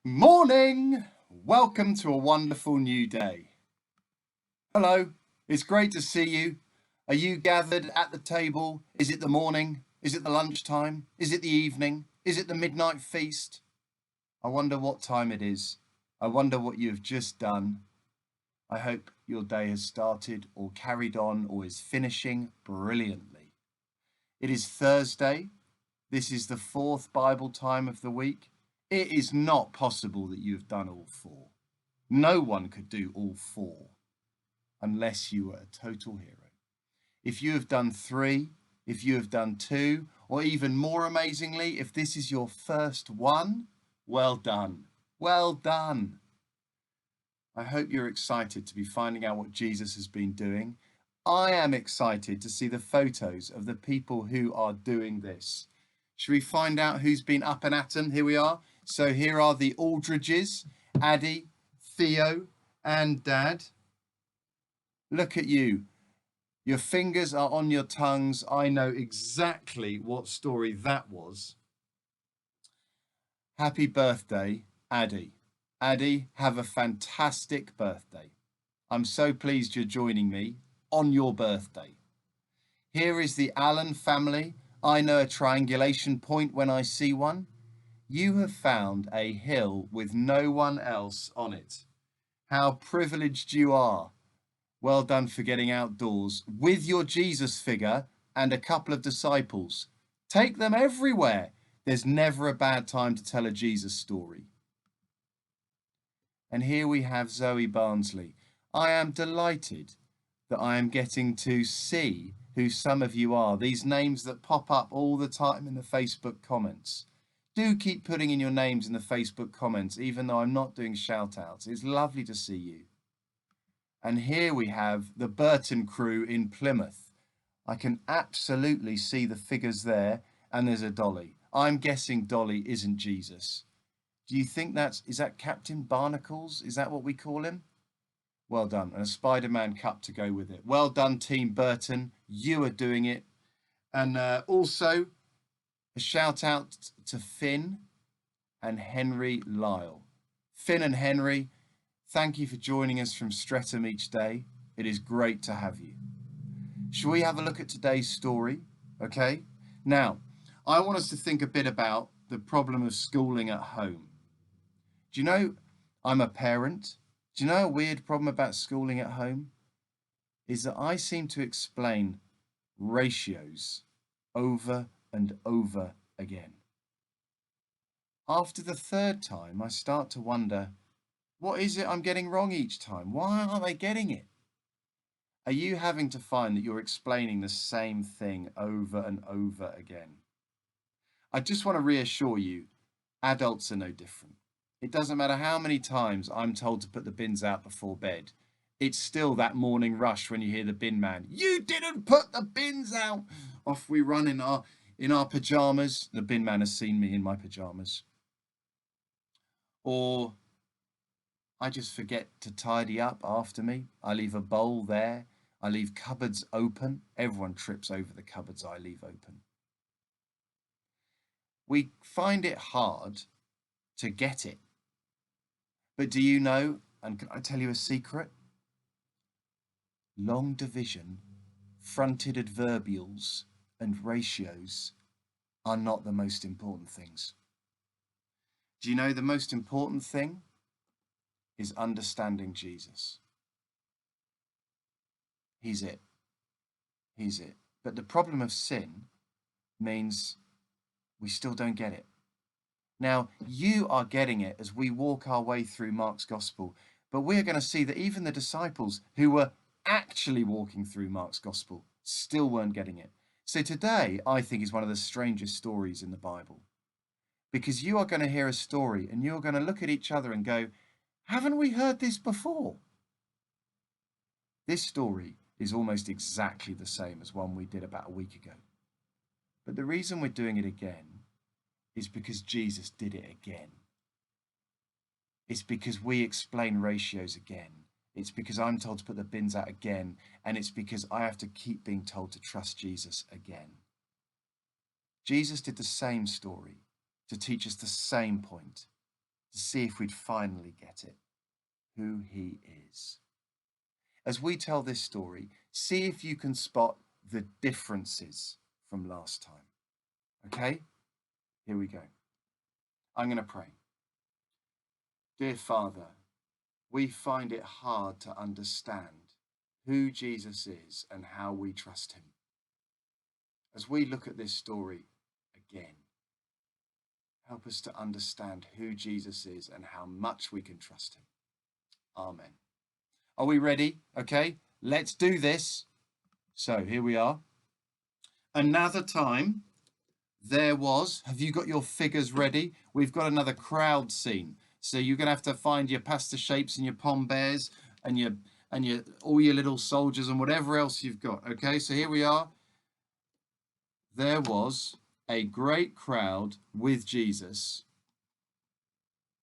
Morning! Welcome to a wonderful new day. Hello, it's great to see you. Are you gathered at the table? Is it the morning? Is it the lunchtime? Is it the evening? Is it the midnight feast? I wonder what time it is. I wonder what you have just done. I hope your day has started or carried on or is finishing brilliantly. It is Thursday. This is the fourth Bible time of the week. It is not possible that you have done all four. No one could do all four unless you were a total hero. If you have done three, if you have done two, or even more amazingly, if this is your first one, well done. Well done. I hope you're excited to be finding out what Jesus has been doing. I am excited to see the photos of the people who are doing this. Should we find out who's been up and at 'em? Here we are. So here are the Aldridges, Addie, Theo, and Dad. Look at you. Your fingers are on your tongues. I know exactly what story that was. Happy birthday, Addie. Addie, have a fantastic birthday. I'm so pleased you're joining me on your birthday. Here is the Allen family. I know a triangulation point when I see one. You have found a hill with no one else on it. How privileged you are. Well done for getting outdoors with your Jesus figure and a couple of disciples. Take them everywhere. There's never a bad time to tell a Jesus story. And here we have Zoe Barnsley. I am delighted that I am getting to see who some of you are. These names that pop up all the time in the Facebook comments. Do keep putting in your names in the Facebook comments, even though I'm not doing shout outs. It's lovely to see you. And here we have the Burton crew in Plymouth. I can absolutely see the figures there, and there's a dolly. I'm guessing Dolly isn't Jesus. Do you think is that Captain Barnacles? Is that what we call him? Well done. And a Spider-Man cup to go with it. Well done, Team Burton. You are doing it. And also a shout out to Finn and Henry Lyle. Finn and Henry, thank you for joining us from Streatham each day. It is great to have you. Shall we have a look at today's story? Okay. Now, I want us to think a bit about the problem of schooling at home. Do you know, I'm a parent. Do you know a weird problem about schooling at home? Is that I seem to explain ratios over and over again. After the third time, I start to wonder, what is it I'm getting wrong each time? Why aren't they getting it? Are you having to find that you're explaining the same thing over and over again? I just want to reassure you, adults are no different. It doesn't matter how many times I'm told to put the bins out before bed. It's still that morning rush when you hear the bin man, you didn't put the bins out. Off we run in our pajamas. The bin man has seen me in my pajamas. Or I just forget to tidy up after me. I leave a bowl there. I leave cupboards open. Everyone trips over the cupboards I leave open. We find it hard to get it. But do you know, and can I tell you a secret? Long division, fronted adverbials, and ratios are not the most important things. Do you know the most important thing is understanding Jesus? He's it. He's it. But the problem of sin means we still don't get it. Now, you are getting it as we walk our way through Mark's Gospel, but we're going to see that even the disciples who were actually walking through Mark's Gospel still weren't getting it. So today, I think, is one of the strangest stories in the Bible, because you are going to hear a story and you're going to look at each other and go, haven't we heard this before? This story is almost exactly the same as one we did about a week ago. But the reason we're doing it again is because Jesus did it again. It's because we explain ratios again. It's because I'm told to put the bins out again. And it's because I have to keep being told to trust Jesus again. Jesus did the same story to teach us the same point. to see if we'd finally get it, who he is. As we tell this story, see if you can spot the differences from last time. Okay? Here we go. I'm going to pray. Dear Father, we find it hard to understand who Jesus is and how we trust him. As we look at this story again, help us to understand who Jesus is and how much we can trust him. Amen. Are we ready? Okay, let's do this. So here we are. Another time there was, have you got your figures ready? We've got another crowd scene. So you're going to have to find your pasta shapes and your pom bears and your all your little soldiers and whatever else you've got. Okay, so here we are. There was a great crowd with Jesus.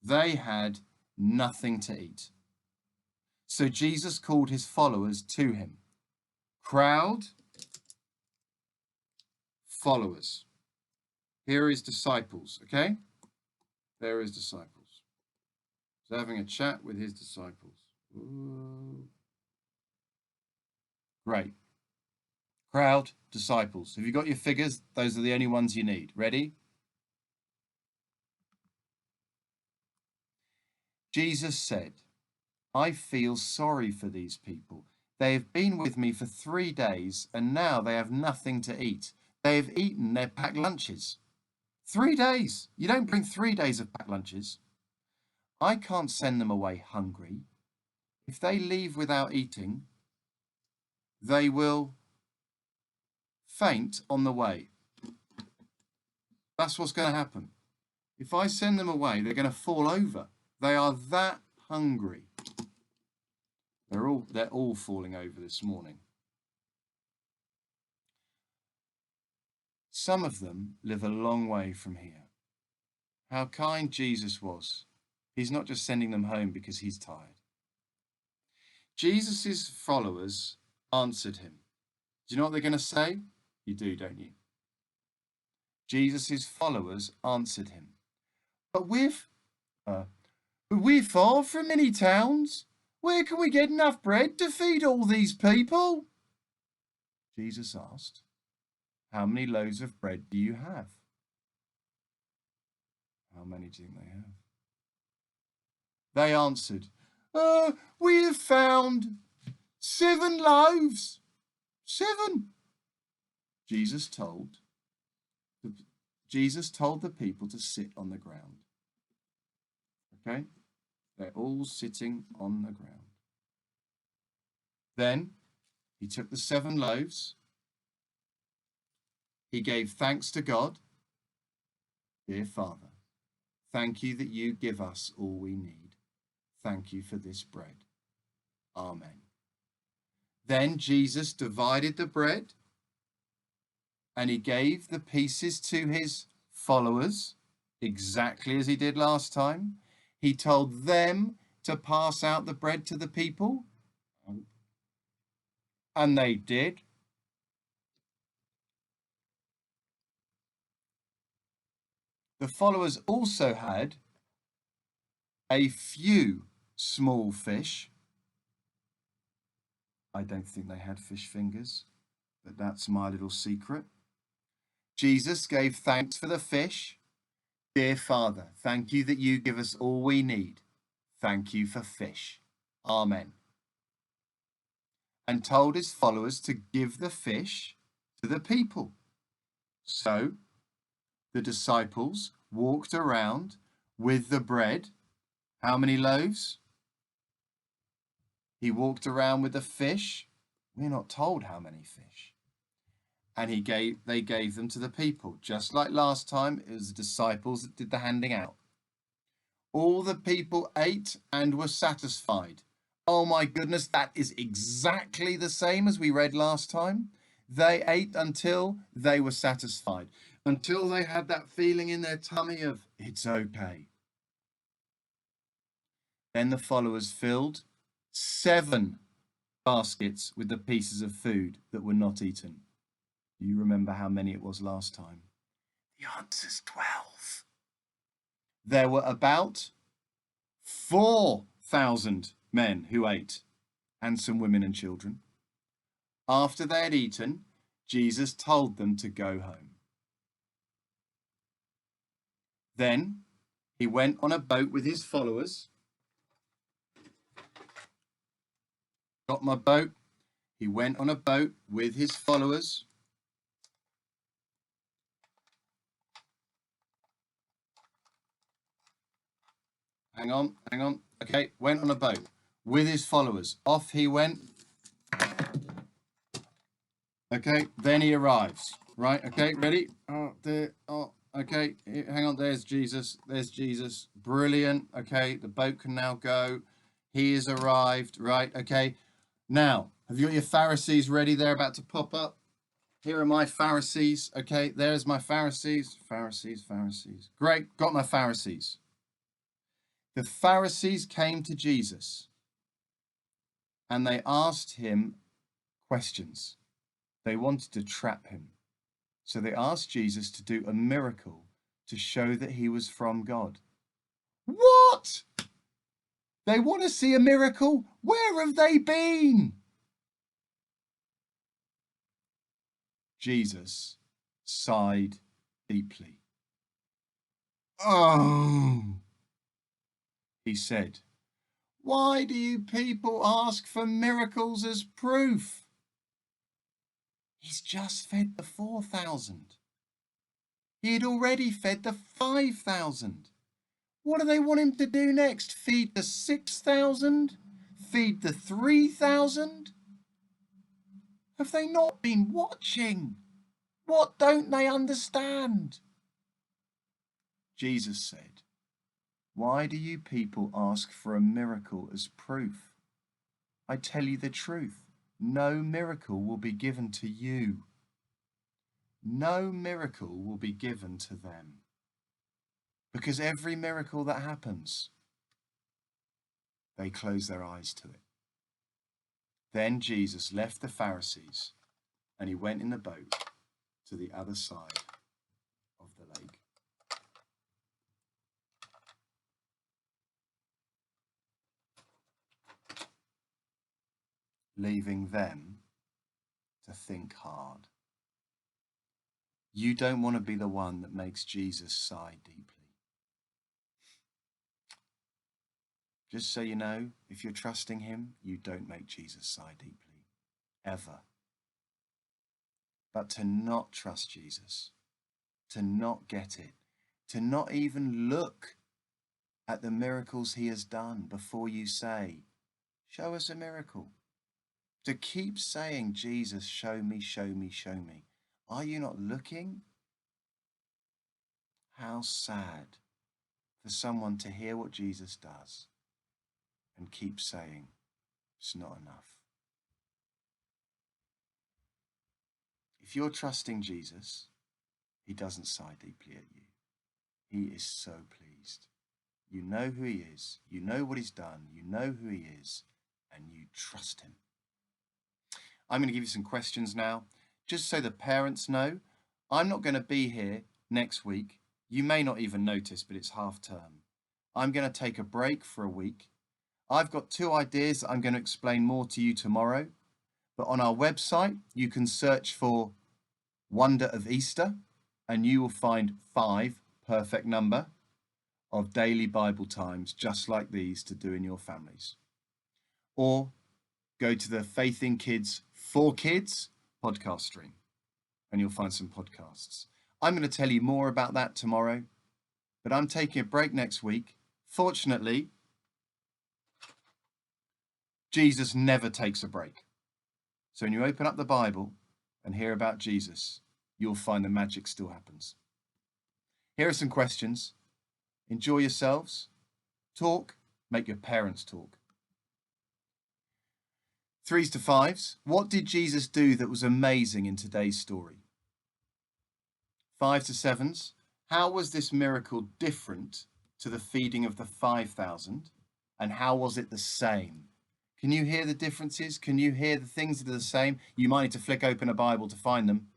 They had nothing to eat. So Jesus called his followers to him. Crowd, followers. Here are his disciples, okay? There are his disciples. He's having a chat with his disciples. Ooh. Great. Crowd, disciples. Have you got your figures? Those are the only ones you need. Ready? Jesus said, I feel sorry for these people. They have been with me for 3 days and now they have nothing to eat. They have eaten their packed lunches. 3 days. You don't bring 3 days of packed lunches. I can't send them away hungry. If they leave without eating, they will faint on the way. That's what's going to happen. If I send them away, they're going to fall over. They are that hungry. They're all falling over this morning. Some of them live a long way from here. How kind Jesus was. He's not just sending them home because he's tired. Jesus' followers answered him. Do you know what they're going to say? You do, don't you? Jesus' followers answered him. But we're far from any towns. Where can we get enough bread to feed all these people? Jesus asked, how many loaves of bread do you have? How many do you think they have? They answered, we have found 7 loaves. 7. Jesus told the people to sit on the ground. Okay? They're all sitting on the ground. Then he took the 7 loaves. He gave thanks to God. Dear Father, thank you that you give us all we need. Thank you for this bread. Amen. Then Jesus divided the bread and he gave the pieces to his followers, exactly as he did last time. He told them to pass out the bread to the people, and they did. The followers also had a few small fish. I don't think they had fish fingers, but that's my little secret. Jesus gave thanks for the fish. Dear Father, thank you that you give us all we need. Thank you for fish. Amen. And told his followers to give the fish to the people. So the disciples walked around with the bread. How many loaves? He walked around with the fish. We're not told how many fish. And they gave them to the people. Just like last time, it was the disciples that did the handing out. All the people ate and were satisfied. Oh my goodness, that is exactly the same as we read last time. They ate until they were satisfied, until they had that feeling in their tummy of, it's okay. Then the followers filled 7 baskets with the pieces of food that were not eaten. Do you remember how many it was last time? The answer's 12. There were about 4,000 men who ate, and some women and children. After they had eaten, Jesus told them to go home. Then he went on a boat with his followers. Got my boat. He went on a boat with his followers. Hang on. Okay, went on a boat with his followers. Off he went. Okay, then he arrives. Right, okay, ready? Okay, hang on, there's Jesus. Brilliant. Okay, the boat can now go. He has arrived. Right, okay. Now, have you got your Pharisees ready? They're about to pop up. Here are my Pharisees. Okay, there's my Pharisees. Pharisees. Great, got my Pharisees. The Pharisees came to Jesus and they asked him questions. They wanted to trap him. So they asked Jesus to do a miracle to show that he was from God. What? They want to see a miracle? Where have they been? Jesus sighed deeply. Oh, he said, why do you people ask for miracles as proof? He's just fed the 4,000. He had already fed the 5,000. What do they want him to do next? Feed the 6,000? Feed the 3,000? Have they not been watching? What don't they understand? Jesus said, why do you people ask for a miracle as proof? I tell you the truth, no miracle will be given to you. No miracle will be given to them. Because every miracle that happens, they close their eyes to it. Then Jesus left the Pharisees and he went in the boat to the other side of the lake. Leaving them to think hard. You don't want to be the one that makes Jesus sigh deeply. Just so you know, if you're trusting him, you don't make Jesus sigh deeply, ever. But to not trust Jesus, to not get it, to not even look at the miracles he has done before you say, show us a miracle. To keep saying, Jesus, show me, show me, show me. Are you not looking? How sad for someone to hear what Jesus does and keep saying, it's not enough. If you're trusting Jesus, he doesn't sigh deeply at you. He is so pleased. You know who he is. You know what he's done. You know who he is. And you trust him. I'm going to give you some questions now. Just so the parents know, I'm not going to be here next week. You may not even notice, but it's half term. I'm going to take a break for a week. I've got 2 ideas that I'm going to explain more to you tomorrow. But on our website, you can search for Wonder of Easter, and you will find 5 perfect number of daily Bible times just like these to do in your families. Or go to the Faith in Kids for Kids podcast stream, and you'll find some podcasts. I'm going to tell you more about that tomorrow, but I'm taking a break next week. Fortunately, Jesus never takes a break. So when you open up the Bible and hear about Jesus, you'll find the magic still happens. Here are some questions. Enjoy yourselves. Talk. Make your parents talk. 3s to 5s. What did Jesus do that was amazing in today's story? 5 to 7s. How was this miracle different to the feeding of the 5,000? And how was it the same? Can you hear the differences? Can you hear the things that are the same? You might need to flick open a Bible to find them.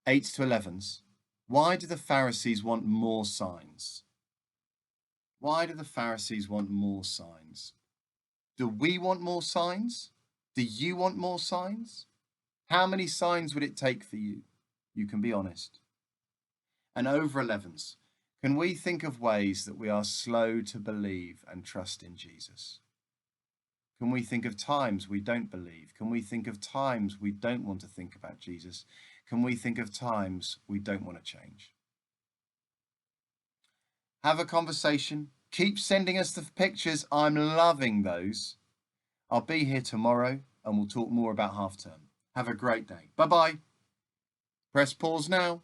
8s to 11s. Why do the Pharisees want more signs? Why do the Pharisees want more signs? Do we want more signs? Do you want more signs? How many signs would it take for you? You can be honest. And over 11s, can we think of ways that we are slow to believe and trust in Jesus? Can we think of times we don't believe? Can we think of times we don't want to think about Jesus? Can we think of times we don't want to change? Have a conversation. Keep sending us the pictures. I'm loving those. I'll be here tomorrow and we'll talk more about half term. Have a great day. Bye-bye. Press pause now.